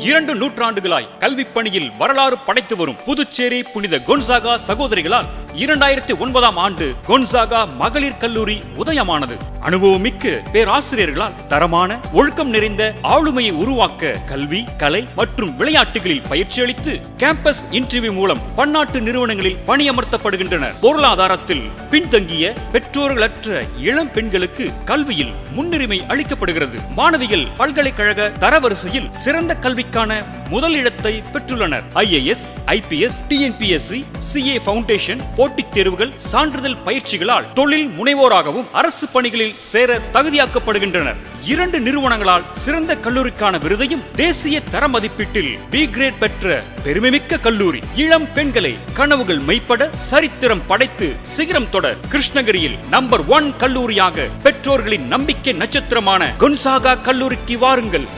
2 நூற்றாண்டுகளாய் கல்விப் பணியில் வரலாறு படைத்து வரும் புதுச்சேரி புனித கொன்சாகா சகோதரிகளால் 2009ஆம் ஆண்டு கொன்சாகா மகளிர் கல்லூரி உதயமானது. அனுபவமிக்க பேராசிரியர்களால் தரமான ஒழுக்கம் நிறைந்த ஆளுமையை உருவாக்க கல்வி, கலை மற்றும் விளையாட்டுகளில் பயிற்சி அளித்து கேம்பஸ் இன்டர்வியூ மூலம் பன்னாட்டு நிறுவனங்களில் பணியமர்த்தப்படுகின்றனர். பொருளாதாரத்தில் பின்தங்கிய பெற்றோர்களற்ற இளம் பெண்களுக்கு கல்வியில் முன்னுரிமை அளிக்கப்படுகிறது. மாணவிகள் பல்கலைக்கழக தரவரிசையில் சிறந்த கல்விக்கான முதலிடத்தை பெற்றுள்ளனர். IAS, IPS, TNPSC, CA foundation போட்டித் தேர்வுகள், சான்றிதழ் பயிற்சிகளால் தொழில் முனைவோராகவும் அரசு பணிகளில் சேர தகுதியாக்கப்படுகின்றனர். 2 நிறுவனங்களால் சிறந்த கல்லூரிக்கான விருதையும் தேசிய தர மதிப்பீட்டில் B கிரேட் பெற்ற பெருமைமிக்க கல்லூரி. இளம் பெண்களை கனவுகள் மெய்ப்பட சரித்திரம் படைத்து சிகரம் தொட கிருஷ்ணகிரியில் நம்பர் 1 கல்லூரியாக பெற்றோர்களின் நம்பிக்கை நட்சத்திரமான கொன்சாகா கல்லூரிக்கு வாருங்கள்.